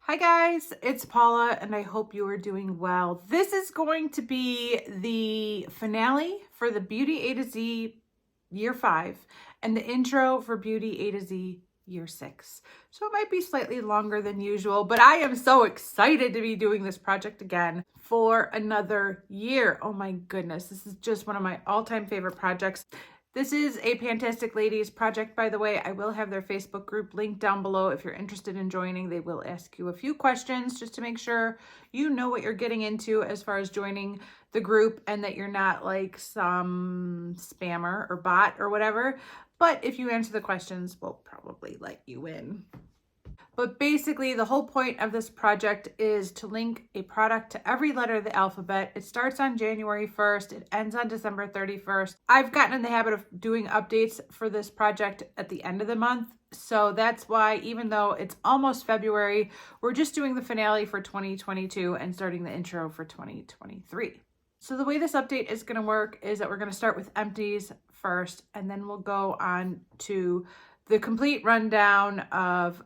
Hi guys, it's Paula and I hope you are doing well. This is going to be the finale for the Beauty A to Z Year 5 and the intro for Beauty A to Z Year 6. So it might be slightly longer than usual, but I am so excited to be doing this project again for another year. Oh my goodness, this is just one of my all-time favorite projects. This is a Fantastic Ladies project, by the way. I will have their Facebook group linked down below if you're interested in joining. They will ask you a few questions just to make sure you know what you're getting into as far as joining the group and that you're not like some spammer or bot or whatever. But if you answer the questions, we'll probably let you in. But basically, the whole point of this project is to link a product to every letter of the alphabet. It starts on January 1st. It ends on December 31st. I've gotten in the habit of doing updates for this project at the end of the month. So that's why, even though it's almost February, we're just doing the finale for 2022 and starting the intro for 2023. So the way this update is going to work is that we're going to start with empties first, and then we'll go on to the complete rundown of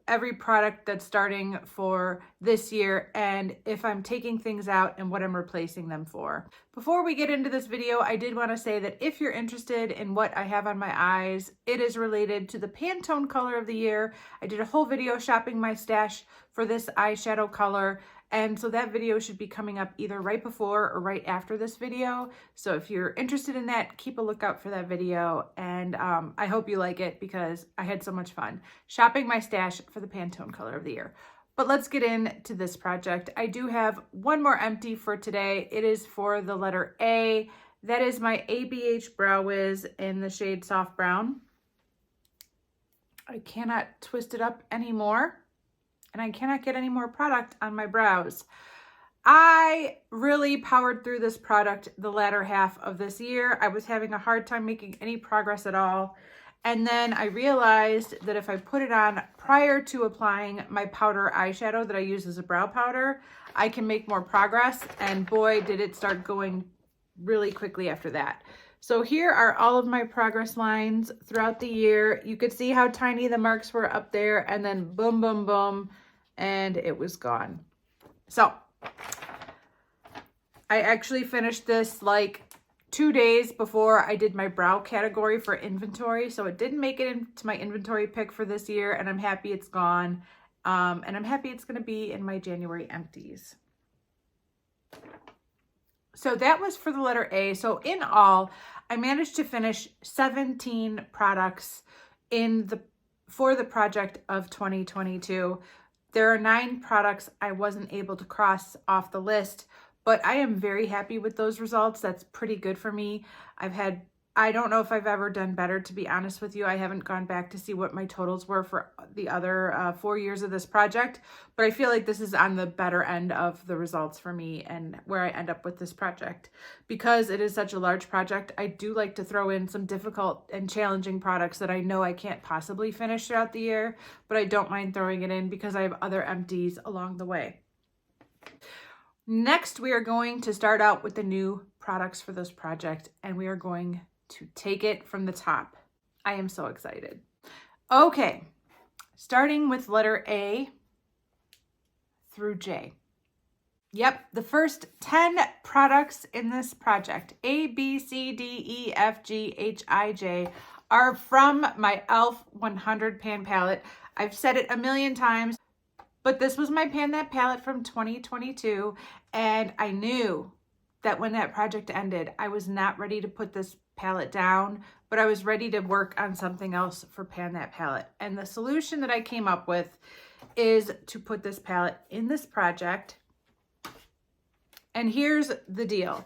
every product that's starting for this year and if I'm taking things out and what I'm replacing them for. Before we get into this video, I did want to say that if you're interested in what I have on my eyes, it is related to the Pantone color of the year. I did a whole video shopping my stash for this eyeshadow color. And so that video should be coming up either right before or right after this video. So if you're interested in that, keep a lookout for that video. And I hope you like it because I had so much fun shopping my stash for the Pantone color of the year. But let's get into this project. I do have one more empty for today. It is for the letter A. That is my ABH Brow Wiz in the shade Soft Brown. I cannot twist it up anymore. And I cannot get any more product on my brows. I really powered through this product the latter half of this year. I was having a hard time making any progress at all. And then I realized that if I put it on prior to applying my powder eyeshadow that I use as a brow powder, I can make more progress. And boy, did it start going really quickly after that. So here are all of my progress lines throughout the year. You could see how tiny the marks were up there, and then boom, boom, boom, and it was gone. So I actually finished this like 2 days before I did my brow category for inventory. So it didn't make it into my inventory pick for this year, and I'm happy it's gone. And I'm happy it's going to be in my January empties. So that was for the letter A. So in all, I managed to finish 17 products for the project of 2022. There are 9 products I wasn't able to cross off the list, but I am very happy with those results. That's pretty good for me. I don't know if I've ever done better, to be honest with you. I haven't gone back to see what my totals were for the other 4 years of this project, but I feel like this is on the better end of the results for me and where I end up with this project. Because it is such a large project, I do like to throw in some difficult and challenging products that I know I can't possibly finish throughout the year, but I don't mind throwing it in because I have other empties along the way. Next, we are going to start out with the new products for this project, and we are going to take it from the top. I am so excited. Okay, starting with letter A through J. Yep, the first 10 products in this project, A, B, C, D, E, F, G, H, I, J, are from my e.l.f. 100 pan palette. I've said it a million times, but this was my Pan That palette from 2022, and I knew that when that project ended, I was not ready to put this palette down, but I was ready to work on something else for Pan That palette. And the solution that I came up with is to put this palette in this project. And here's the deal.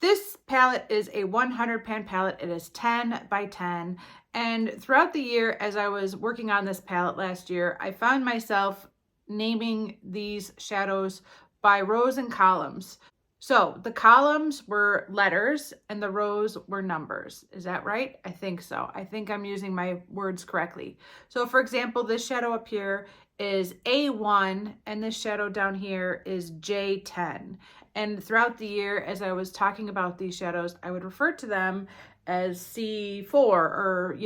This palette is a 100 pan palette. It is 10 by 10. And throughout the year, as I was working on this palette last year, I found myself naming these shadows by rows and columns. So the columns were letters and the rows were numbers. Is that right? I think so. I think I'm using my words correctly. So for example, this shadow up here is A1 and this shadow down here is J10. And throughout the year, as I was talking about these shadows, I would refer to them as C4 or,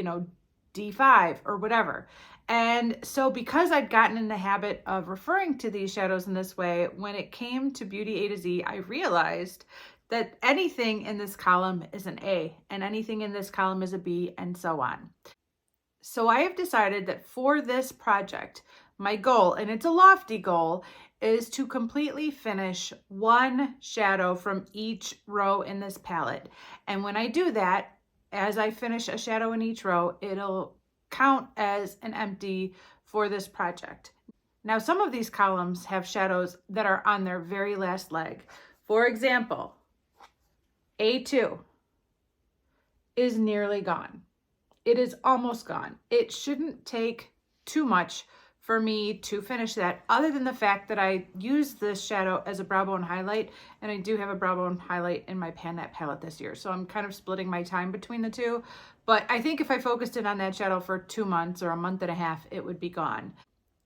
D5 or whatever. And so because I'd gotten in the habit of referring to these shadows in this way, when it came to Beauty A to Z, I realized that anything in this column is an A and anything in this column is a B, and so on. So I have decided that for this project, my goal, and it's a lofty goal, is to completely finish one shadow from each row in this palette. And when I do that, as I finish a shadow in each row, it'll count as an empty for this project. Now, some of these columns have shadows that are on their very last leg. For example, A2 is nearly gone. It is almost gone. It shouldn't take too much for me to finish that, other than the fact that I use this shadow as a brow bone highlight, and I do have a brow bone highlight in my Pan palette this year. So I'm kind of splitting my time between the two. But I think if I focused in on that shadow for 2 months or a month and a half, it would be gone.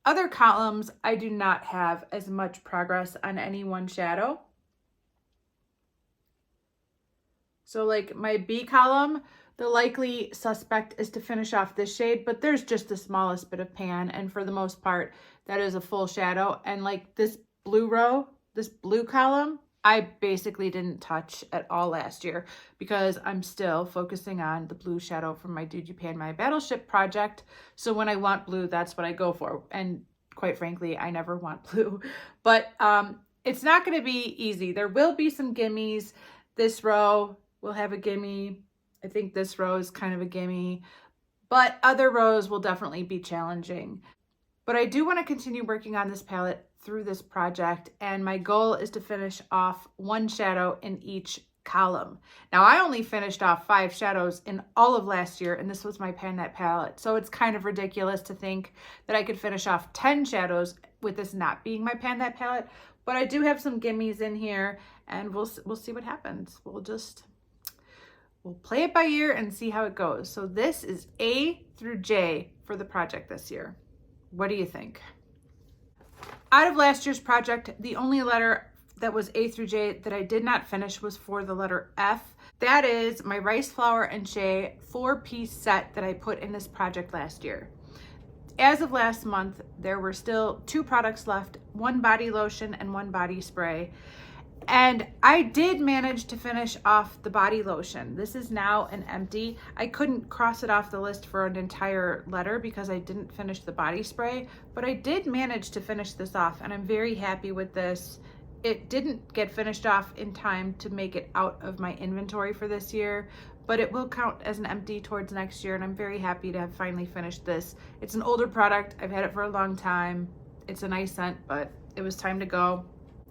Other columns, I do not have as much progress on any one shadow. So like my B column, the likely suspect is to finish off this shade, but there's just the smallest bit of pan, and for the most part, that is a full shadow. And like this blue row, this blue column, I basically didn't touch at all last year because I'm still focusing on the blue shadow from my Did You Pan My Battleship project. So when I want blue, that's what I go for. And quite frankly, I never want blue. But it's not going to be easy. There will be some gimmies. This row will have a gimme. I think this row is kind of a gimme, but other rows will definitely be challenging. But I do want to continue working on this palette through this project, and my goal is to finish off one shadow in each column. Now, I only finished off 5 shadows in all of last year, and this was my Pan palette, so it's kind of ridiculous to think that I could finish off 10 shadows with this not being my Pan palette, but I do have some gimmies in here, and we'll see what happens. We'll play it by ear and see how it goes. So this is A through J for the project this year. What do you think? Out of last year's project, the only letter that was A through J that I did not finish was for the letter F. That is my Rice Flour and Shea 4-piece set that I put in this project last year. As of last month, there were still 2 products left, 1 body lotion and 1 body spray. And I did manage to finish off the body lotion. This is now an empty. I couldn't cross it off the list for an entire letter because I didn't finish the body spray, but I did manage to finish this off, and I'm very happy with this. It didn't get finished off in time to make it out of my inventory for this year, but it will count as an empty towards next year, and I'm very happy to have finally finished this. It's an older product. I've had it for a long time. It's a nice scent, but it was time to go.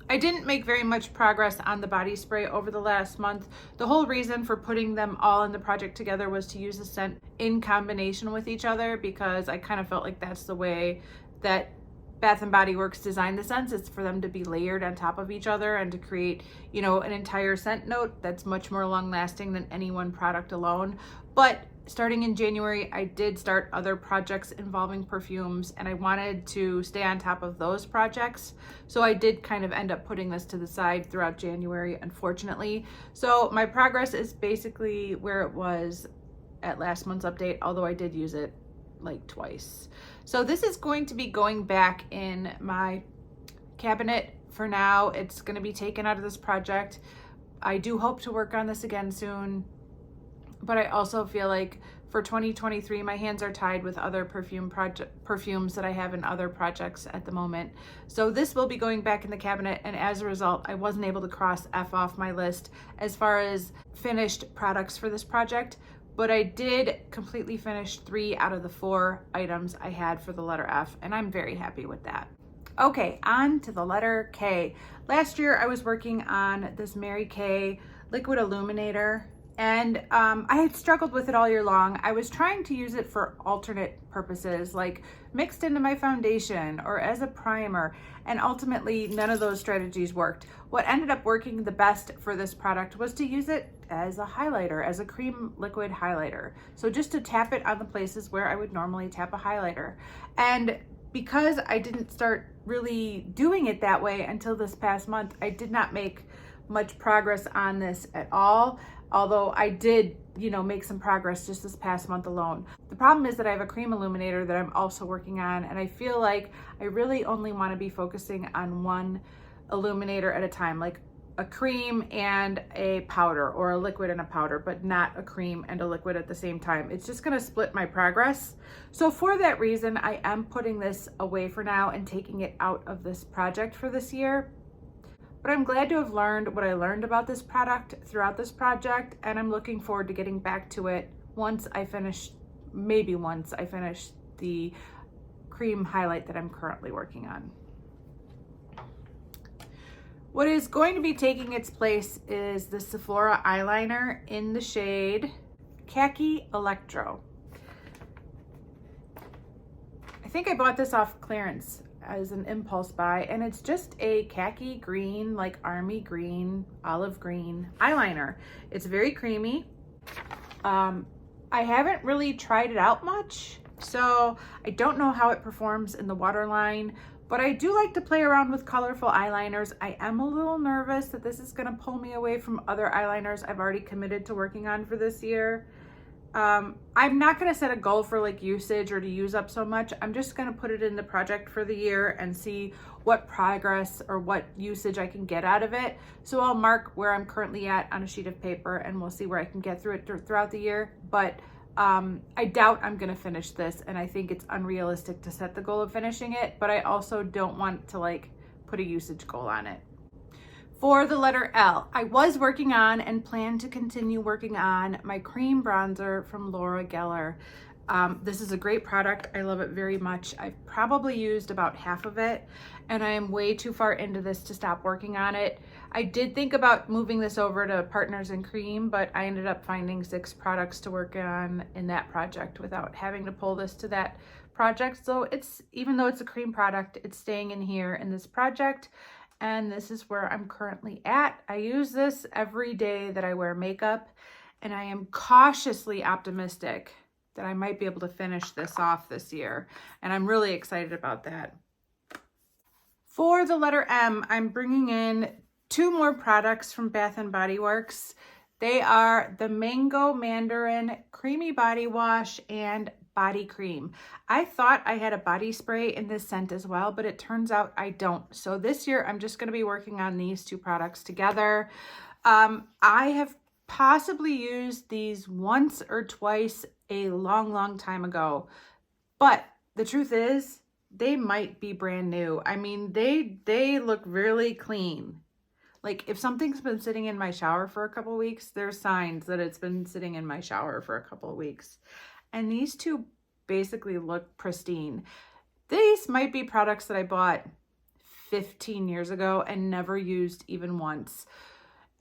I didn't make very much progress on the body spray over the last month. The whole reason for putting them all in the project together was to use the scent in combination with each other, because I kind of felt like that's the way that Bath & Body Works designed the scents. It's for them to be layered on top of each other and to create, you know, an entire scent note that's much more long lasting than any one product alone. But starting in January, I did start other projects involving perfumes, and I wanted to stay on top of those projects. So I did kind of end up putting this to the side throughout January, unfortunately. So my progress is basically where it was at last month's update, although I did use it like twice. So this is going to be going back in my cabinet for now. It's going to be taken out of this project. I do hope to work on this again soon, but I also feel like for 2023, my hands are tied with other perfumes that I have in other projects at the moment. So this will be going back in the cabinet, and as a result, I wasn't able to cross F off my list as far as finished products for this project, but I did completely finish 3 out of the 4 items I had for the letter F, and I'm very happy with that. Okay, on to the letter K. Last year, I was working on this Mary Kay Liquid Illuminator, and I had struggled with it all year long. I was trying to use it for alternate purposes, like mixed into my foundation or as a primer, and ultimately none of those strategies worked. What ended up working the best for this product was to use it as a highlighter, as a cream liquid highlighter. So just to tap it on the places where I would normally tap a highlighter. And because I didn't start really doing it that way until this past month, I did not make much progress on this at all, although I did, you know, make some progress just this past month alone. The problem is that I have a cream illuminator that I'm also working on, and I feel like I really only want to be focusing on one illuminator at a time, like a cream and a powder, or a liquid and a powder, but not a cream and a liquid at the same time. It's just going to split my progress. So for that reason, I am putting this away for now and taking it out of this project for this year. But I'm glad to have learned what I learned about this product throughout this project, and I'm looking forward to getting back to it once I finish, maybe once I finish the cream highlight that I'm currently working on. What is going to be taking its place is the Sephora Eyeliner in the shade Khaki Electro. I think I bought this off clearance as an impulse buy, and it's just a khaki green, like army green, olive green eyeliner. It's very creamy. I haven't really tried it out much, so I don't know how it performs in the waterline, but I do like to play around with colorful eyeliners. I am a little nervous that this is going to pull me away from other eyeliners I've already committed to working on for this year. I'm not going to set a goal for like usage or to use up so much. I'm just going to put it in the project for the year and see what progress or what usage I can get out of it. So I'll mark where I'm currently at on a sheet of paper, and we'll see where I can get through it throughout the year. But I doubt I'm going to finish this, and I think it's unrealistic to set the goal of finishing it, but I also don't want to like put a usage goal on it. For the letter L, I was working on and plan to continue working on my cream bronzer from Laura Geller. This is a great product. I love it very much. I've probably used about half of it, and I am way too far into this to stop working on it. I did think about moving this over to Partners in Cream, but I ended up finding 6 products to work on in that project without having to pull this to that project. So it's, even though it's a cream product, it's staying in here in this project. And this is where I'm currently at. I use this every day that I wear makeup, and I am cautiously optimistic that I might be able to finish this off this year. And I'm really excited about that. For the letter M, I'm bringing in 2 more products from Bath & Body Works. They are the Mango Mandarin Creamy Body Wash and Body Cream. I thought I had a body spray in this scent as well, but it turns out I don't. So this year I'm just going to be working on these 2 products together. I have possibly used these once or twice a long time ago, but the truth is they might be brand new. I mean, they look really clean. Like if something's been sitting in my shower for a couple of weeks, there's signs that it's been sitting in my shower for a couple of weeks. And these 2 basically look pristine. These might be products that I bought 15 years ago and never used even once.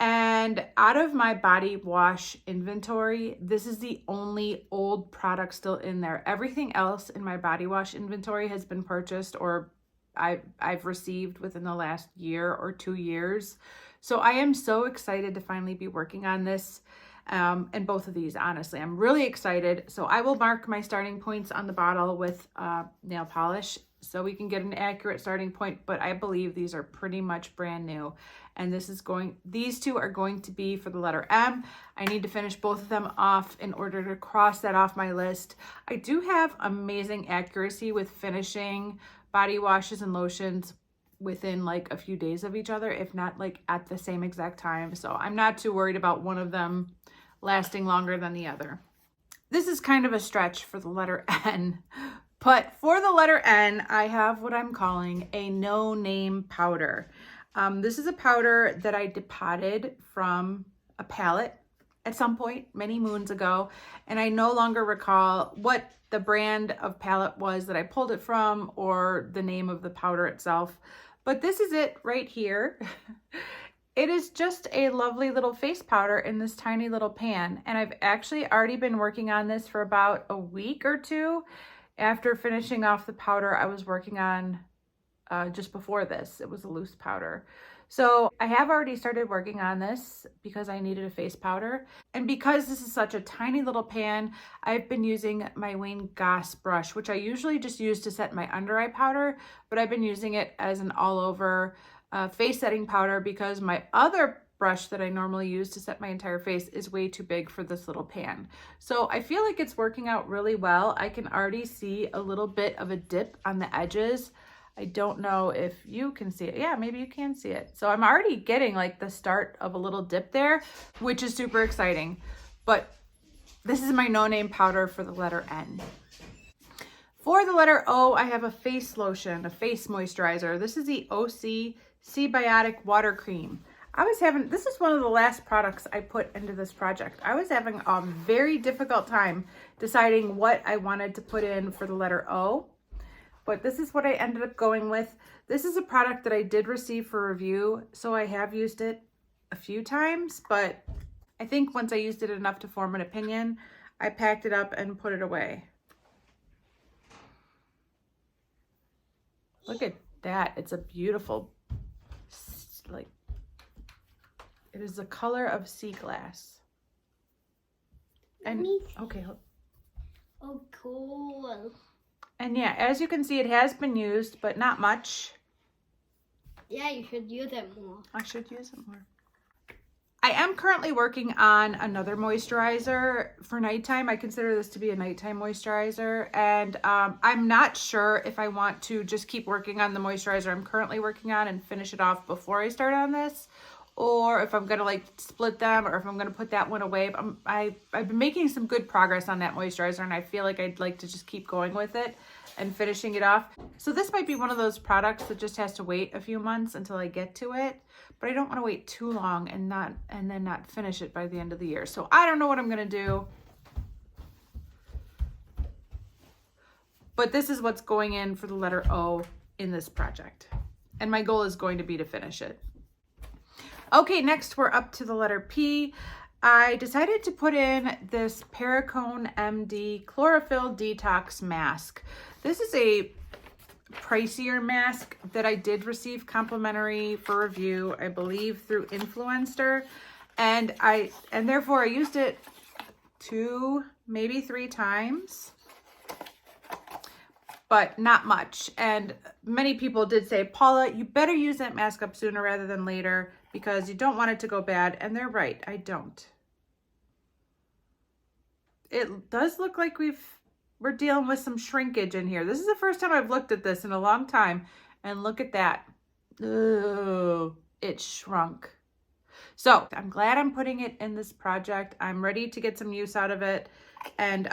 And out of my body wash inventory, this is the only old product still in there. Everything else in my body wash inventory has been purchased or I've received within the last year or 2 years. So I am so excited to finally be working on this. And both of these, honestly, I'm really excited. So I will mark my starting points on the bottle with nail polish so we can get an accurate starting point, but I believe these are pretty much brand new. And these 2 are going to be for the letter M. I need to finish both of them off in order to cross that off my list. I do have amazing accuracy with finishing body washes and lotions within like a few days of each other, if not like at the same exact time. So I'm not too worried about one of them lasting longer than the other. This is kind of a stretch for the letter N, but for the letter N, I have what I'm calling a no-name powder. This is a powder that I depotted from a palette at some point many moons ago, and I no longer recall what the brand of palette was that I pulled it from or the name of the powder itself, but this is it right here. It is just a lovely little face powder in this tiny little pan, and I've actually already been working on this for about a week or 2 after finishing off the powder I was working on just before this. It was a loose powder. So I have already started working on this because I needed a face powder, and because this is such a tiny little pan, I've been using my Wayne Goss brush, which I usually just use to set my under eye powder, but I've been using it as an all over face setting powder because my other brush that I normally use to set my entire face is way too big for this little pan. So I feel like it's working out really well. I can already see a little bit of a dip on the edges. I don't know if you can see it. Yeah, maybe you can see it. So I'm already getting like the start of a little dip there, which is super exciting. But this is my no-name powder for the letter N. For the letter O, I have a face lotion, a face moisturizer. This is the OC Seabiotic Water Cream. This is one of the last products I put into this project. I was having a very difficult time deciding what I wanted to put in for the letter O, but this is what I ended up going with. This is a product that I did receive for review, so I have used it a few times, but I think once I used it enough to form an opinion, I packed it up and put it away. Look at that. It's a beautiful, like, it is the color of sea glass. And okay. Oh, cool. And yeah, as you can see, it has been used, but not much. Yeah, you should use it more. I should use it more. I am currently working on another moisturizer for nighttime. I consider this to be a nighttime moisturizer, and I'm not sure if I want to just keep working on the moisturizer I'm currently working on and finish it off before I start on this, or if I'm gonna like split them, or if I'm gonna put that one away. I've been making some good progress on that moisturizer, and I feel like I'd like to just keep going with it and finishing it off. So this might be one of those products that just has to wait a few months until I get to it, but I don't want to wait too long and then not finish it by the end of the year. So I don't know what I'm gonna do, but this is what's going in for the letter O in this project, and my goal is going to be to finish it. Okay, next we're up to the letter P. I decided to put in this Perricone MD Chlorophyll Detox Mask. This is a pricier mask that I did receive complimentary for review, I believe through Influencer, and therefore I used it 2, maybe 3 times, but not much. And many people did say, Paula, you better use that mask up sooner rather than later because you don't want it to go bad. And they're right, I don't. It does look like we're dealing with some shrinkage in here. This is the first time I've looked at this in a long time, and look at that. Oh, it shrunk. So I'm glad I'm putting it in this project. I'm ready to get some use out of it and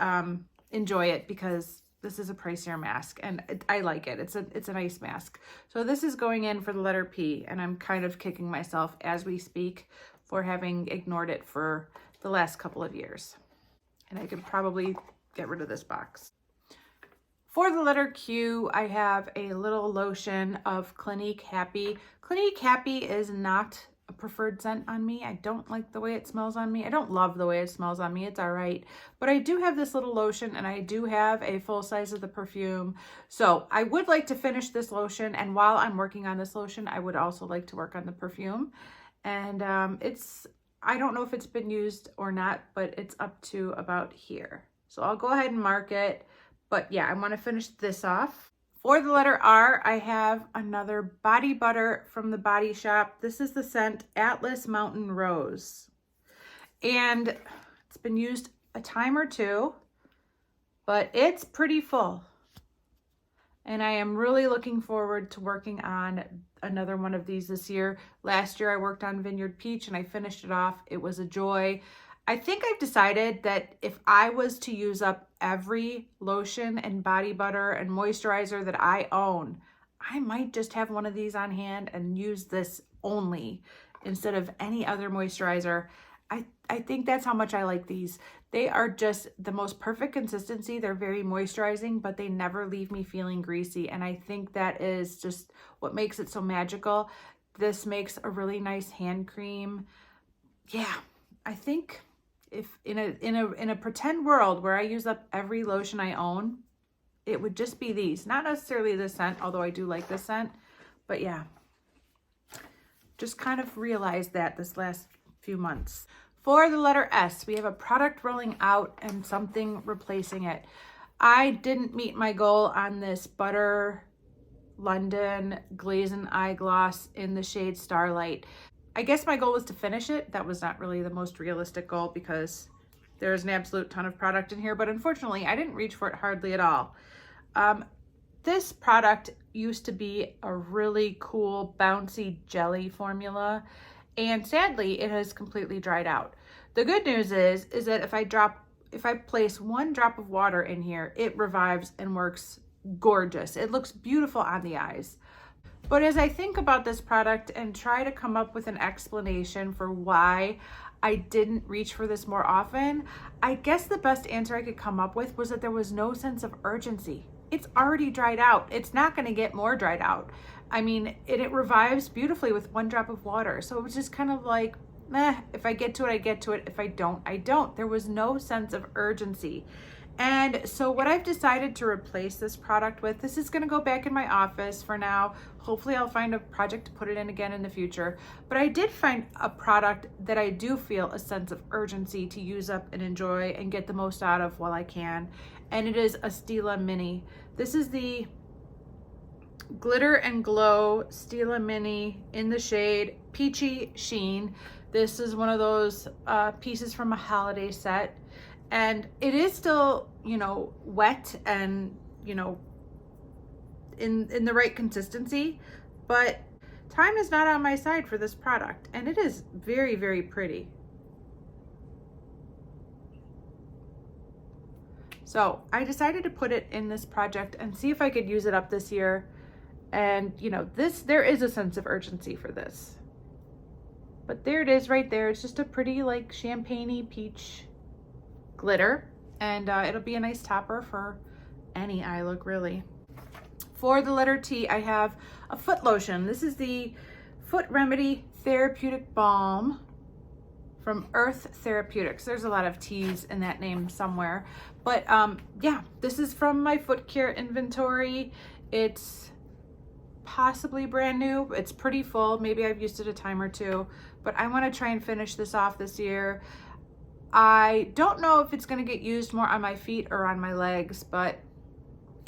enjoy it because this is a pricier mask and I like it. It's a nice mask. So this is going in for the letter P, and I'm kind of kicking myself as we speak for having ignored it for the last couple of years. And I could probably get rid of this box. For the letter Q, I have a little lotion of Clinique Happy. Clinique Happy is not a preferred scent on me. I don't like the way it smells on me. I don't love the way it smells on me. It's all right. But I do have this little lotion, and I do have a full size of the perfume. So I would like to finish this lotion. And while I'm working on this lotion, I would also like to work on the perfume. And I don't know if it's been used or not, but it's up to about here. So I'll go ahead and mark it. But yeah, I want to finish this off. For the letter R, I have another body butter from the Body Shop. This is the scent Atlas Mountain Rose. And it's been used a time or two, but it's pretty full. And I am really looking forward to working on another one of these this year. Last year I worked on Vineyard Peach and I finished it off. It was a joy. I think I've decided that if I was to use up every lotion and body butter and moisturizer that I own, I might just have one of these on hand and use this only instead of any other moisturizer. I think that's how much I like these. They are just the most perfect consistency. They're very moisturizing, but they never leave me feeling greasy. And I think that is just what makes it so magical. This makes a really nice hand cream. Yeah, I think if in a pretend world where I use up every lotion I own, it would just be these. Not necessarily this scent, although I do like this scent. But yeah, just kind of realized that this last few months. For the letter S, we have a product rolling out and something replacing it. I didn't meet my goal on this Butter London Glazing Eye Gloss in the shade Starlight. I guess my goal was to finish it. That was not really the most realistic goal because there's an absolute ton of product in here, but unfortunately I didn't reach for it hardly at all. This product used to be a really cool bouncy jelly formula, and sadly it has completely dried out. The good news is that if I place 1 drop of water in here, it revives and works gorgeous. It looks beautiful on the eyes. But as I think about this product and try to come up with an explanation for why I didn't reach for this more often, I guess the best answer I could come up with was that there was no sense of urgency. It's already dried out. It's not going to get more dried out. I mean, it revives beautifully with 1 drop of water. So it was just kind of like, if I get to it, I get to it. If I don't, I don't. There was no sense of urgency. And so what I've decided to replace this product with, this is going to go back in my office for now. Hopefully I'll find a project to put it in again in the future. But I did find a product that I do feel a sense of urgency to use up and enjoy and get the most out of while I can. And it is a Stila Mini. This is the Glitter and Glow Stila Mini in the shade Peachy Sheen. This is one of those pieces from a holiday set. And it is still, you know, wet and, you know, in the right consistency, but time is not on my side for this product, and it is very, very pretty. So I decided to put it in this project and see if I could use it up this year. And, you know, there is a sense of urgency for this. But there it is right there. It's just a pretty, like, champagne-y peach glitter, and it'll be a nice topper for any eye look, really. For the letter T, I have a foot lotion. This is the Foot Remedy Therapeutic Balm from Earth Therapeutics. There's a lot of T's in that name somewhere, but yeah, this is from my foot care inventory. It's possibly brand new. It's pretty full. Maybe I've used it a time or two, but I want to try and finish this off this year. I don't know if it's going to get used more on my feet or on my legs, but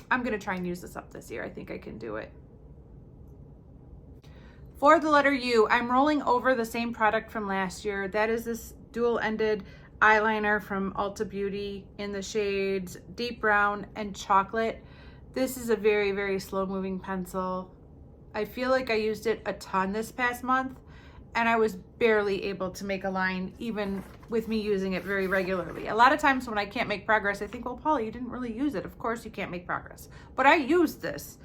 I'm going to try and use this up this year. I think I can do it. For the letter U, I'm rolling over the same product from last year. That is this dual-ended eyeliner from Ulta Beauty in the shades Deep Brown and Chocolate. This is a very, very slow-moving pencil. I feel like I used it a ton this past month, and I was barely able to make a line even with me using it very regularly. A lot of times when I can't make progress, I think, well, Paula, you didn't really use it. Of course you can't make progress. But I used this,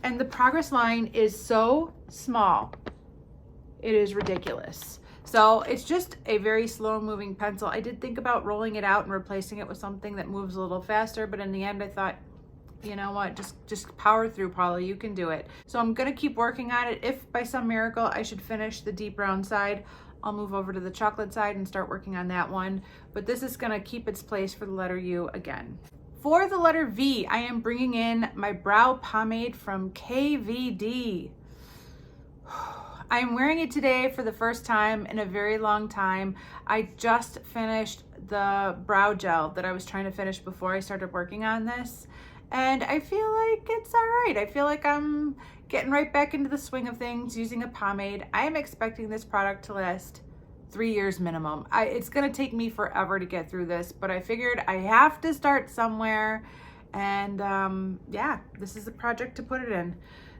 and the progress line is so small. It is ridiculous. So it's just a very slow moving pencil. I did think about rolling it out and replacing it with something that moves a little faster, but in the end I thought, you know what, just power through, Paula, you can do it. So I'm gonna keep working on it. If by some miracle I should finish the deep brown side, I'll move over to the chocolate side and start working on that one. But this is gonna keep its place for the letter U again. For the letter V, I am bringing in my brow pomade from KVD. I am wearing it today for the first time in a very long time. I just finished the brow gel that I was trying to finish before I started working on this. And I feel like it's all right. I feel like I'm getting right back into the swing of things using a pomade. I am expecting this product to last 3 years minimum. It's gonna take me forever to get through this, but I figured I have to start somewhere. And yeah, this is the project to put it in.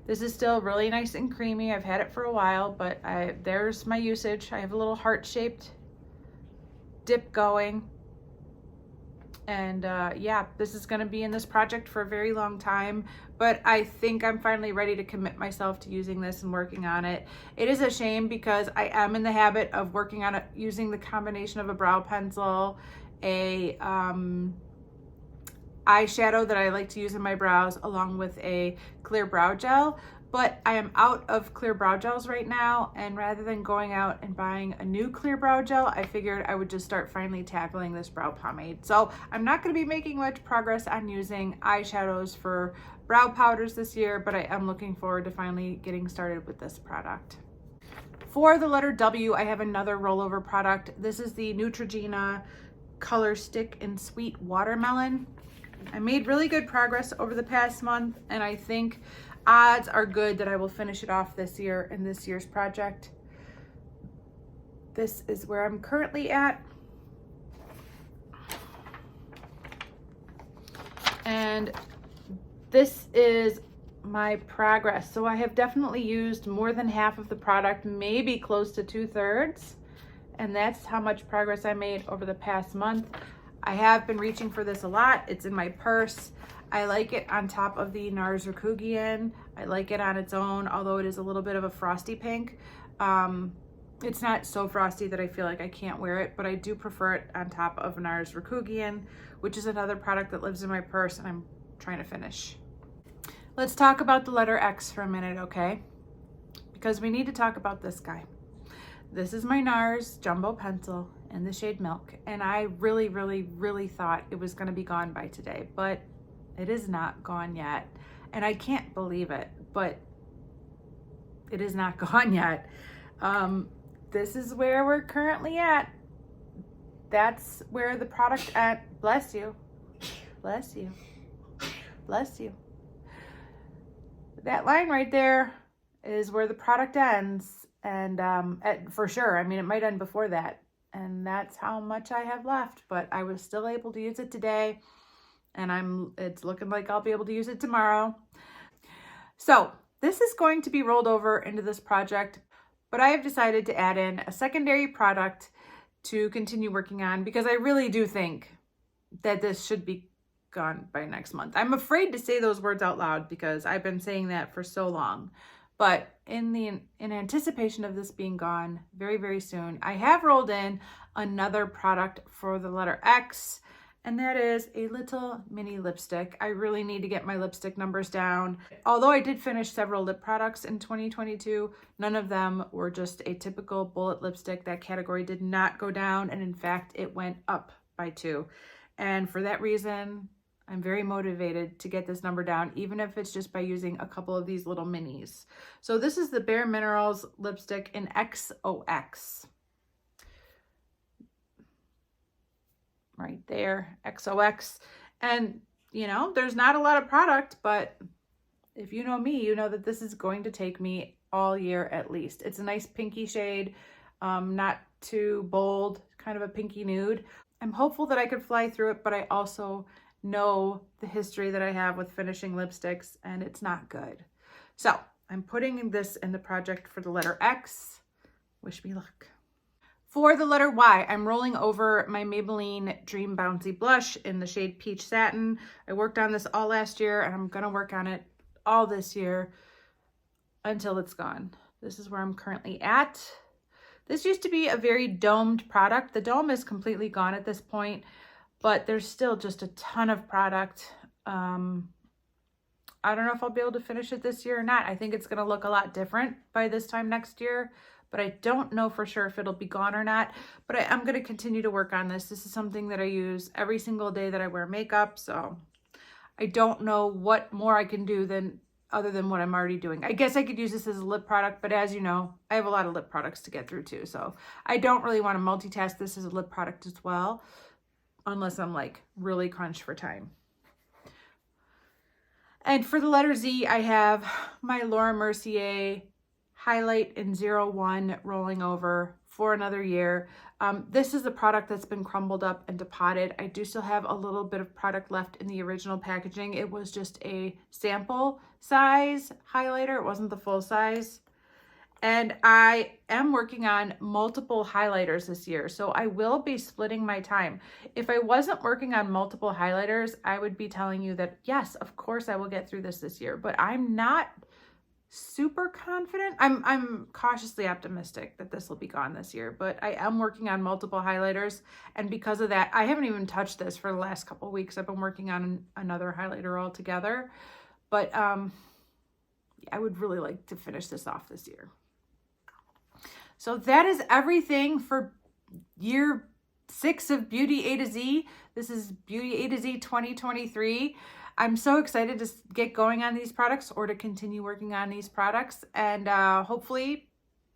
This is still really nice and creamy. I've had it for a while, but there's my usage. I have a little heart-shaped dip going. And yeah, this is gonna be in this project for a very long time, but I think I'm finally ready to commit myself to using this and working on it. It is a shame because I am in the habit of working on it using the combination of a brow pencil, a eyeshadow that I like to use in my brows, along with a clear brow gel. But I am out of clear brow gels right now, and rather than going out and buying a new clear brow gel, I figured I would just start finally tackling this brow pomade. So I'm not going to be making much progress on using eyeshadows for brow powders this year, but I am looking forward to finally getting started with this product. For the letter W, I have another rollover product. This is the Neutrogena Color Stick in Sweet Watermelon. I made really good progress over the past month, and I think odds are good that I will finish it off this year in this year's project. this is where I'm currently at. And this is my progress. So I have definitely used more than half of the product, maybe close to 2/3. And that's how much progress I made over the past month. I have been reaching for this a lot. It's in my purse. I like it on top of the Nars Neutrogena. I like it on its own, although it is a little bit of a frosty pink. It's not so frosty that I feel like I can't wear it, but I do prefer it on top of Nars Neutrogena, which is another product that lives in my purse and I'm trying to finish. Let's talk about the letter X for a minute, okay? Because we need to talk about this guy. This is my Nars Jumbo Pencil in the shade Milk, and I really, really, really thought it was gonna be gone by today, but it is not gone yet. And I can't believe it, but it is not gone yet. This is where we're currently at. That's where the product at, bless you, bless you, bless you. That line right there is where the product ends, and for sure, I mean, it might end before that, and that's how much I have left, but I was still able to use it today, and it's looking like I'll be able to use it tomorrow. So this is going to be rolled over into this project, but I have decided to add in a secondary product to continue working on, because I really do think that this should be gone by next month. I'm afraid to say those words out loud because I've been saying that for so long, but in anticipation of this being gone very, very soon, I have rolled in another product for the letter X, and that is a little mini lipstick. I really need to get my lipstick numbers down. Although I did finish several lip products in 2022, none of them were just a typical bullet lipstick. That category did not go down, and in fact, it went up by 2. And for that reason, I'm very motivated to get this number down, even if it's just by using a couple of these little minis. So this is the Bare Minerals lipstick in XOX. Right there, XOX. And, you know, there's not a lot of product, but if you know me, you know that this is going to take me all year at least. It's a nice pinky shade, not too bold, kind of a pinky nude. I'm hopeful that I could fly through it, but I also know the history that I have with finishing lipsticks, and it's not good. So I'm putting this in the project for the letter X. Wish me luck. For the letter Y, I'm rolling over my Maybelline Dream Bouncy Blush in the shade Peach Satin. I worked on this all last year, and I'm gonna work on it all this year until it's gone. This is where I'm currently at. This used to be a very domed product. The dome is completely gone at this point, but there's still just a ton of product. I don't know if I'll be able to finish it this year or not. I think it's gonna look a lot different by this time next year, but I don't know for sure if it'll be gone or not. But I'm gonna continue to work on this. This is something that I use every single day that I wear makeup, so I don't know what more I can do other than what I'm already doing. I guess I could use this as a lip product, but as you know, I have a lot of lip products to get through too, so I don't really wanna multitask this as a lip product as well, unless I'm like really crunched for time. And for the letter Z, I have my Laura Mercier Highlight in 01 rolling over for another year. This is a product that's been crumbled up and depotted. I do still have a little bit of product left in the original packaging. It was just a sample size highlighter. It wasn't the full size. And I am working on multiple highlighters this year, so I will be splitting my time. If I wasn't working on multiple highlighters, I would be telling you that, yes, of course I will get through this year, but I'm not super confident. I'm cautiously optimistic that this will be gone this year, but I am working on multiple highlighters, and because of that, I haven't even touched this for the last couple of weeks. I've been working on another highlighter altogether, but I would really like to finish this off this year. So that is everything for year 6 of Beauty A to Z. This is Beauty A to Z 2023. I'm so excited to get going on these products or to continue working on these products. And hopefully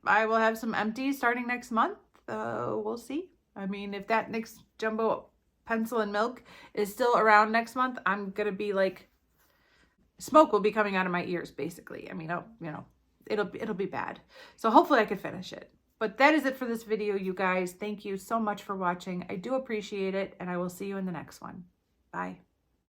I will have some empties starting next month. We'll see. I mean, if that next Jumbo Pencil and Milk is still around next month, I'm going to be like, smoke will be coming out of my ears, basically. I mean, you know, it'll be bad. So hopefully I can finish it. But that is it for this video, you guys. Thank you so much for watching. I do appreciate it, and I will see you in the next one. Bye.